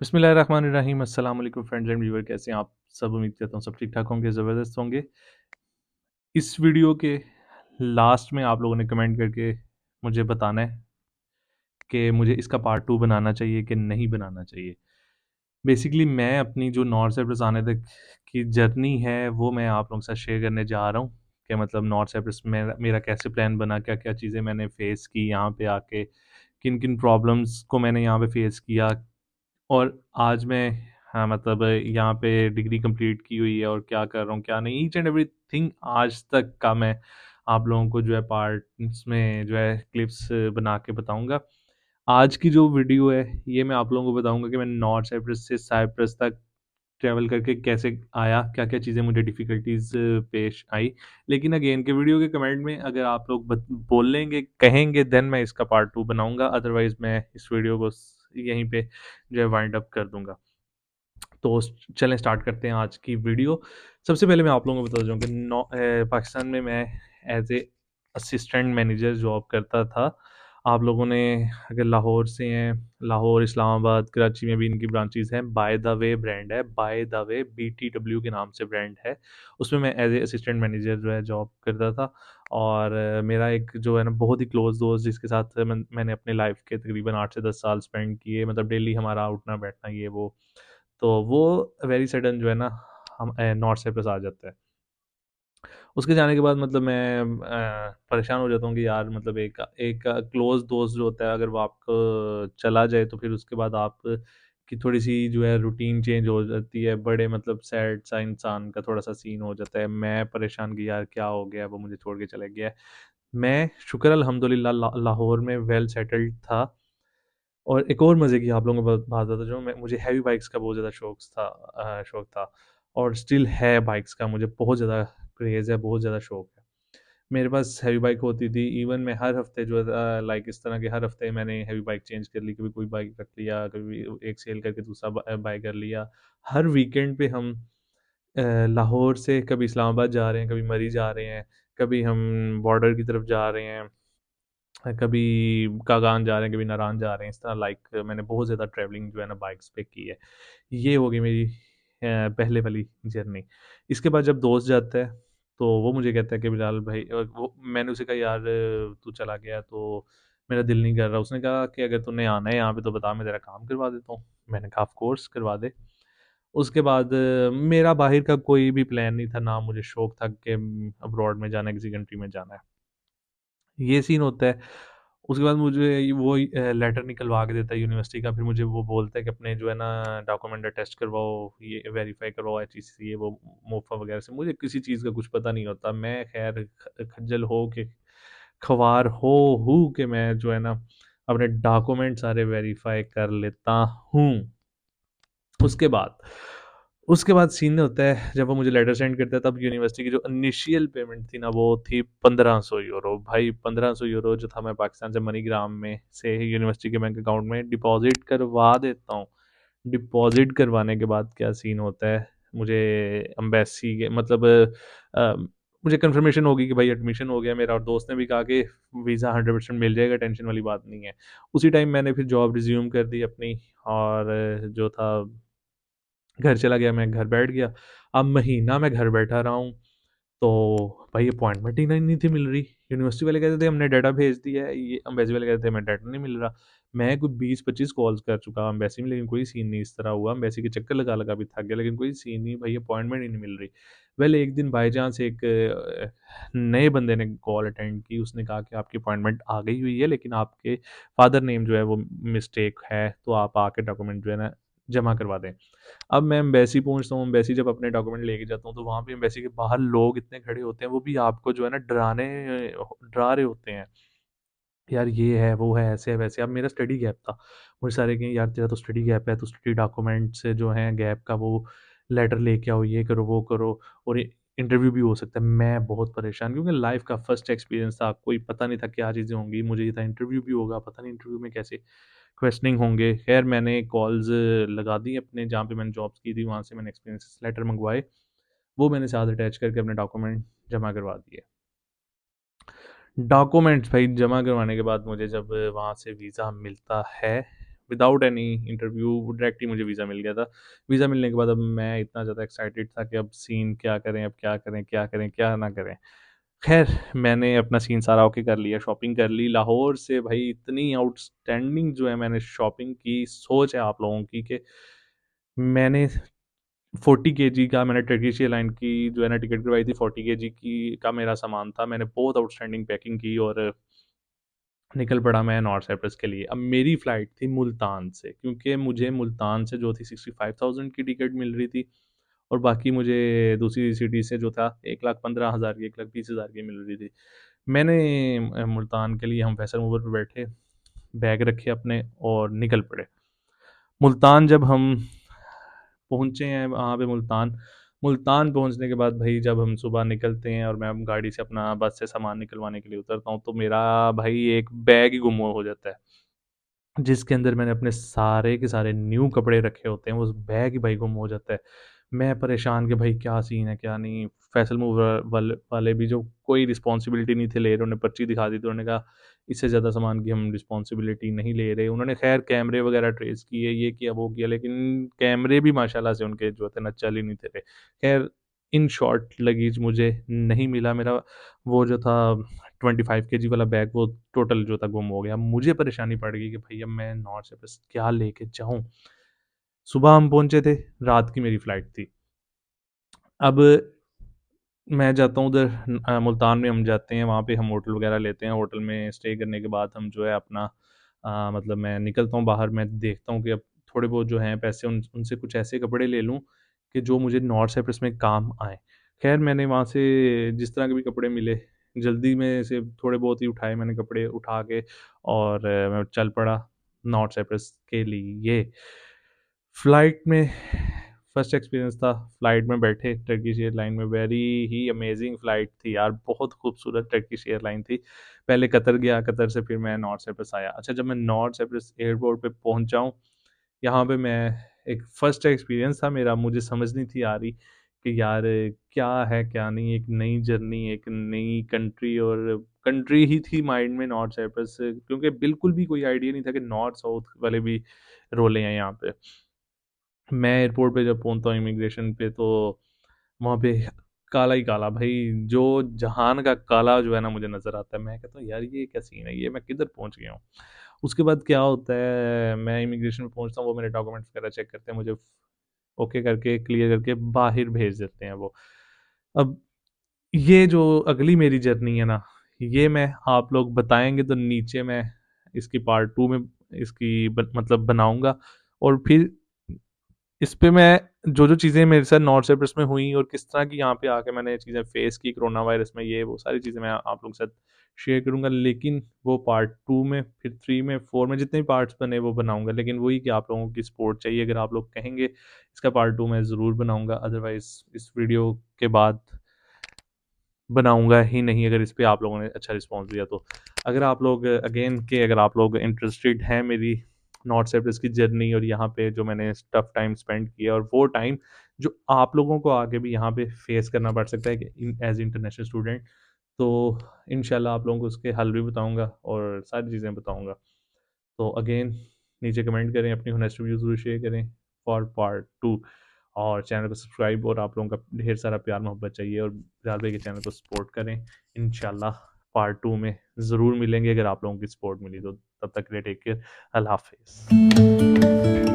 बिस्मिल्लाहिर्रहमानिर्रहीम। अस्सलाम वालेकुम फ्रेंड्स एंड व्यूअर, कैसे हैं आप सब? उम्मीद करता हूँ सब ठीक-ठाक होंगे, ज़बरदस्त होंगे। इस वीडियो के लास्ट में आप लोगों ने कमेंट करके मुझे बताना है कि मुझे इसका पार्ट 2 बनाना चाहिए कि नहीं बनाना चाहिए। बेसिकली मैं अपनी जो नॉर्थ साइप्रस आने तक की जर्नी है, वो मैं आप लोगों के साथ शेयर करने जा रहा हूँ कि मतलब नॉर्थ साइप्रस में मेरा कैसे प्लान बना, क्या-क्या चीज़ें मैंने फ़ेस की यहाँ पे आके, किन-किन प्रॉब्लम्स को मैंने यहाँ पे फ़ेस किया। और आज मैं हाँ, मतलब यहाँ पे डिग्री कंप्लीट की हुई है और क्या कर रहा हूँ, क्या नहीं, ईच एंड एवरीथिंग आज तक का मैं आप लोगों को जो है पार्ट्स में जो है क्लिप्स बना के बताऊँगा। आज की जो वीडियो है, ये मैं आप लोगों को बताऊँगा कि मैं नॉर्थ साइप्रस से साइप्रस तक ट्रैवल करके कैसे आया, क्या-क्या चीज़ें मुझे डिफ़िकल्टीज़ पेश आई। लेकिन अगेन के वीडियो के कमेंट में अगर आप लोग बोलेंगे, कहेंगे, देन मैं इसका पार्ट 2 बनाऊँगा, अदरवाइज़ मैं इस वीडियो को यहीं पे जो है वाइंड अप कर दूँगा। तो चलें स्टार्ट करते हैं आज की वीडियो। सबसे पहले मैं आप लोगों को बताता जाऊँ कि पाकिस्तान में मैं as a assistant manager job करता था। आप लोगों ने अगर लाहौर से हैं, लाहौर, इस्लामाबाद, कराची में भी इनकी ब्रांचेज़ हैं। बाय द वे ब्रांड है, बाय द वे BTW के नाम से ब्रांड है। उसमें मैं एज़ ए असिस्टेंट मैनेजर जो है जॉब करता था। और मेरा एक जो है ना बहुत ही क्लोज़ दोस्त, जिसके साथ मैंने अपनी लाइफ़ के तकरीबन 8 से 10 साल स्पेंड किए, मतलब डेली हमारा उठना-बैठना ये वो। तो वो वेरी सडन जो है ना हम नॉर्थ साइप्रस आ जाता है। उसके जाने के बाद मतलब मैं परेशान हो जाता हूँ कि यार मतलब एक एक क्लोज़ दोस्त जो होता है, अगर वो आपको चला जाए तो फिर उसके बाद आप की थोड़ी-सी जो है रूटीन चेंज हो जाती है। बड़े मतलब सैड सा इंसान का थोड़ा-सा सीन हो जाता है। मैं परेशान कि यार क्या हो गया? वो मुझे छोड़ के चला गया है। मैं शुक्र अल्हम्दुलिल्लाह लाहौर में वेल सेटल्ड था। और एक और मज़े की आप लोगों को बात बताता चलूँ, मैं मुझे हेवी बाइक्स का बहुत ज़्यादा शौक था और स्टिल है। बाइक्स का मुझे बहुत ज़्यादा क्रेज़ है, बहुत ज़्यादा शौक है। मेरे पास हेवी बाइक होती थी, इवन मैं हर हफ़्ते जो है लाइक इस तरह के हर हफ़्ते मैंने हेवी बाइक चेंज कर ली, कभी कोई बाइक रख लिया, कभी एक सेल करके दूसरा बाय कर लिया। हर वीकेंड पे हम लाहौर से कभी इस्लामाबाद जा रहे हैं, कभी मरी जा रहे हैं, कभी हम बॉर्डर की तरफ जा रहे हैं। कभी कागान जा रहे हैं, कभी नारान जा रहे हैं, इस तरह लाइक मैंने बहुत ज़्यादा ट्रैवलिंग जो है ना बाइक्स पे की है। ये हो गई मेरी पहले वाली जर्नी। इसके बाद जब दोस्त जाता है, तो वो मुझे कहता है कि बिलाल भाई, वो मैंने उसे कहा यार तू चला गया तो मेरा दिल नहीं कर रहा। उसने कहा कि अगर तूने आना है यहाँ पे तो बता, मैं तेरा काम करवा देता हूँ। मैंने कहा ऑफ कोर्स करवा दे। उसके बाद मेरा बाहर का कोई भी प्लान नहीं था, ना मुझे शौक था कि अब्रॉड में जाना है, किसी कंट्री में जाना है। ये सीन होता है। उसके बाद मुझे वो लेटर निकलवा के देता है यूनिवर्सिटी का, फिर मुझे वो बोलता है कि अपने जो है ना डॉक्यूमेंट अटेस्ट करवाओ, ये वेरीफ़ाई करवाओ एचईसी, ये वो मोफ़ा वगैरह से। मुझे किसी चीज़ का कुछ पता नहीं होता। मैं ख़ैर खज्जल हो के ख़वार हो हूँ कि मैं जो है ना अपने डॉक्यूमेंट सारे वेरीफ़ाई कर लेता हूँ। उसके बाद उसके बाद सीन होता है, जब वो मुझे लेटर सेंड करता है, तब यूनिवर्सिटी की जो इनिशियल पेमेंट थी ना, वो थी €1500। भाई €1500 जो था, मैं पाकिस्तान से मनीग्राम में से यूनिवर्सिटी के बैंक अकाउंट में डिपॉज़िट करवा देता हूँ। डिपॉज़िट करवाने के बाद क्या सीन होता है, मुझे एम्बेसी के मतलब अ, मुझे कन्फर्मेशन हो गई कि भाई एडमिशन हो गया मेरा, और दोस्त ने भी कहा कि वीज़ा 100% मिल जाएगा, टेंशन वाली बात नहीं है। उसी टाइम मैंने फिर जॉब रिज़्यूम कर दी अपनी, और जो था घर चला गया, मैं घर बैठ गया। अब महीना मैं घर बैठा रहा हूँ, तो भाई अपॉइंटमेंट ही नहीं थी मिल रही। यूनिवर्सिटी वाले कहते थे हमने डाटा भेज दिया है, ये एम्बेसी वाले कहते थे हमें डाटा नहीं मिल रहा। मैं कोई 20-25 कॉल्स कर चुका एम्बेसी में, लेकिन कोई सीन नहीं इस तरह हुआ। एम्बेसी के चक्कर लगा-लगा भी थक गया, लेकिन कोई सीन नहीं, भाई अपॉइंटमेंट ही नहीं मिल रही। वेल एक दिन बाय चांस एक नए बंदे ने कॉल अटेंड की, उसने कहा कि आपकी अपॉइंटमेंट आ गई हुई है, लेकिन आपके फादर नेम जो है वो मिस्टेक है, तो आप आके डॉक्यूमेंट जो है ना जमा करवा दें। अब मैं एम्बेसी पहुँचता हूँ, एम्बेसी जब अपने डॉक्यूमेंट लेके जाता हूँ, तो वहाँ पे एम्बेसी के बाहर लोग इतने खड़े होते हैं, वो भी आपको जो है ना डरा रहे होते हैं। यार ये है, वो है, ऐसे है, वैसे है। अब मेरा स्टडी गैप था। मुझे सारे कहें यार तेरा तो स्टडी गैप है, तो स्टडी डॉक्यूमेंट्स जो हैं गैप का वो लेटर लेके आओ, ये करो, वो करो, और इंटरव्यू भी हो सकता है। मैं बहुत परेशान, क्योंकि लाइफ़ का फर्स्ट एक्सपीरियंस था, कोई पता नहीं था क्या चीज़ें होंगी। मुझे ये था इंटरव्यू भी होगा, पता नहीं इंटरव्यू में कैसे क्वेश्चनिंग होंगे। ख़ैर मैंने कॉल्स लगा दी अपने, जहाँ पे मैंने जॉब्स की थी, वहाँ से मैंने एक्सपीरियंस लेटर मँगवाए। वो मैंने साथ अटैच करके अपने डॉक्यूमेंट जमा करवा दिए। डॉक्यूमेंट्स भाई जमा करवाने के बाद मुझे जब वहाँ से वीज़ा मिलता है, विदाउट एनी इंटरव्यू डायरेक्ट ही मुझे वीज़ा मिल गया था। वीज़ा मिलने के बाद अब मैं इतना ज़्यादा एक्साइटेड था कि अब सीन क्या करें, अब क्या करें, क्या करें, क्या ना करें। ख़ैर मैंने अपना सीन सारा ओके कर लिया, शॉपिंग कर ली। लाहौर से भाई इतनी आउटस्टैंडिंग जो है मैंने शॉपिंग की, सोच है आप लोगों की कि मैंने 40 केजी का मैंने टर्किश एयरलाइन की जो है ना टिकट करवाई थी, 40 केजी की का मेरा सामान था। मैंने बहुत आउटस्टैंडिंग पैकिंग की और निकल पड़ा मैं नॉर्थ साइप्रस के लिए। अब मेरी फ़्लाइट थी मुल्तान से, क्योंकि मुझे मुल्तान से जो थी 65,000 की टिकट मिल रही थी और बाकी मुझे दूसरी सिटी से जो था 1,15,000 की, 1,20,000 की मिल रही थी। मैंने मुल्तान के लिए हम फैसल मूवर पे बैठे, बैग रखे अपने और निकल पड़े। मुल्तान जब हम पहुँचे हैं वहाँ पे मुल्तान, मुल्तान पहुँचने के बाद भाई जब हम सुबह निकलते हैं और मैं गाड़ी से अपना बस से सामान निकलवाने के लिए उतरता हूँ, तो मेरा भाई एक बैग ही गुम हो जाता है। जिसके अंदर मैंने अपने सारे के सारे न्यू कपड़े रखे होते हैं, वो बैग ही भाई गुम हो जाता है। मैं परेशान कि भाई क्या सीन है, क्या नहीं? फैसल मूवर वाले भी जो कोई रिस्पॉन्सिबिलिटी नहीं थे ले रहे, उन्होंने पर्ची दिखा दी, तो उन्होंने कहा, "इससे ज़्यादा सामान की हम रिस्पॉन्सिबिलिटी नहीं ले रहे।" उन्होंने ख़ैर कैमरे वगैरह ट्रेस किए, ये किया, वो किया, लेकिन कैमरे भी माशाल्लाह से उनके जो थे ना चल ही नहीं थे रहे। ख़ैर इन शॉर्ट लगेज मुझे नहीं मिला, मेरा वो जो था 25 केजी वाला बैग वो टोटल जो था गुम हो गया। मुझे परेशानी पड़ गई कि भई अब मैं नॉर्थ साइप्रस क्या लेके जाऊँ? सुबह हम पहुँचे थे, रात की मेरी फ्लाइट थी। अब मैं जाता हूँ उधर मुल्तान में हम जाते हैं, वहाँ पे हम होटल वगैरह लेते हैं, होटल में स्टे करने के बाद हम जो है अपना मतलब मैं निकलता हूँ बाहर, मैं देखता हूँ कि अब थोड़े बहुत जो हैं पैसे उनसे कुछ ऐसे कपड़े ले लूँ कि जो मुझे नॉर्थ साइप्रस में काम आएँ। ख़ैर मैंने वहाँ से जिस तरह के भी कपड़े मिले, जल्दी में से थोड़े बहुत ही उठाए मैंने कपड़े उठा के और मैं चल पड़ा नॉर्थ साइप्रस के लिए। फ्लाइट में फर्स्ट एक्सपीरियंस था, फ्लाइट में बैठे टर्किश एयरलाइन में, वेरी ही अमेजिंग फ्लाइट थी यार, बहुत खूबसूरत टर्किश एयरलाइन थी। पहले कतर गया, कतर से फिर मैं नॉर्थ साइप्रस आया। अच्छा जब मैं नॉर्थ साइप्रस एयरपोर्ट पे पहुँचा हूँ, यहाँ पे मैं एक फर्स्ट एक्सपीरियंस था मेरा, मुझे समझ नहीं थी आ रही कि यार क्या है, क्या नहीं, एक नई जर्नी, एक नई कंट्री और कंट्री ही थी माइंड में नॉर्थ साइप्रस क्योंकि बिल्कुल भी कोई आइडिया नहीं था कि नॉर्थ साउथ वाले भी रोले हैं यहाँ पे। मैं एयरपोर्ट पे जब पहुँचता हूँ इमिग्रेशन पे तो वहाँ पे काला ही काला भाई, जो जहान का काला जो है ना मुझे नज़र आता है। मैं कहता हूँ यार ये क्या सीन है? ये मैं किधर पहुँच गया हूँ? उसके बाद क्या होता है मैं इमिग्रेशन में पहुँचता हूँ, वो मेरे डॉक्यूमेंट्स वगैरह चेक करते हैं, मुझे ओके करके क्लियर करके बाहर भेज देते हैं वो। अब ये जो अगली मेरी जर्नी है ना, ये मैं आप लोग बताएँगे तो नीचे मैं इसकी पार्ट 2 में इसकी मतलब बनाऊँगा और फिर इस पे मैं जो-जो चीज़ें मेरे साथ नॉर्थ साइप्रस में हुई और किस तरह की यहाँ पे आके मैंने चीज़ें फेस की कोरोना वायरस में, ये वो सारी चीज़ें मैं आप लोगों के साथ शेयर करूँगा। लेकिन वो पार्ट 2 में, फिर 3 में, 4 में जितने भी पार्ट्स बने वो बनाऊँगा। लेकिन वही कि आप लोगों की सपोर्ट चाहिए। अगर आप लोग कहेंगे इसका पार्ट 2 मैं ज़रूर बनाऊँगा। अदरवाइज़ इस वीडियो के बाद बनाऊँगा ही नहीं अगर इस पे आप लोगों ने अच्छा रिस्पॉन्स दिया तो। अगर आप लोग अगेन के अगर आप लोग इंटरेस्टेड हैं मेरी नॉर्थ साइप्रस की जर्नी और यहाँ पे जो मैंने टफ टाइम स्पेंड किया और वो टाइम जो आप लोगों को आगे भी यहाँ पे फेस करना पड़ सकता है एज इंटरनेशनल स्टूडेंट, तो इंशाल्लाह आप लोगों को उसके हल भी बताऊंगा और सारी चीज़ें बताऊंगा। तो अगेन नीचे कमेंट करें, अपनी होनेस्ट रिव्यू ज़रूर शेयर करें फॉर पार्ट 2 और चैनल को सब्सक्राइब और आप लोगों का ढेर सारा प्यार मोहब्बत चाहिए और बिलाल भाई के चैनल को सपोर्ट करें। इंशाल्लाह पार्ट 2 में ज़रूर मिलेंगे अगर आप लोगों की सपोर्ट मिली तो। तब तक के लिए टेक केयर। अल्लाह हाफ़िज़।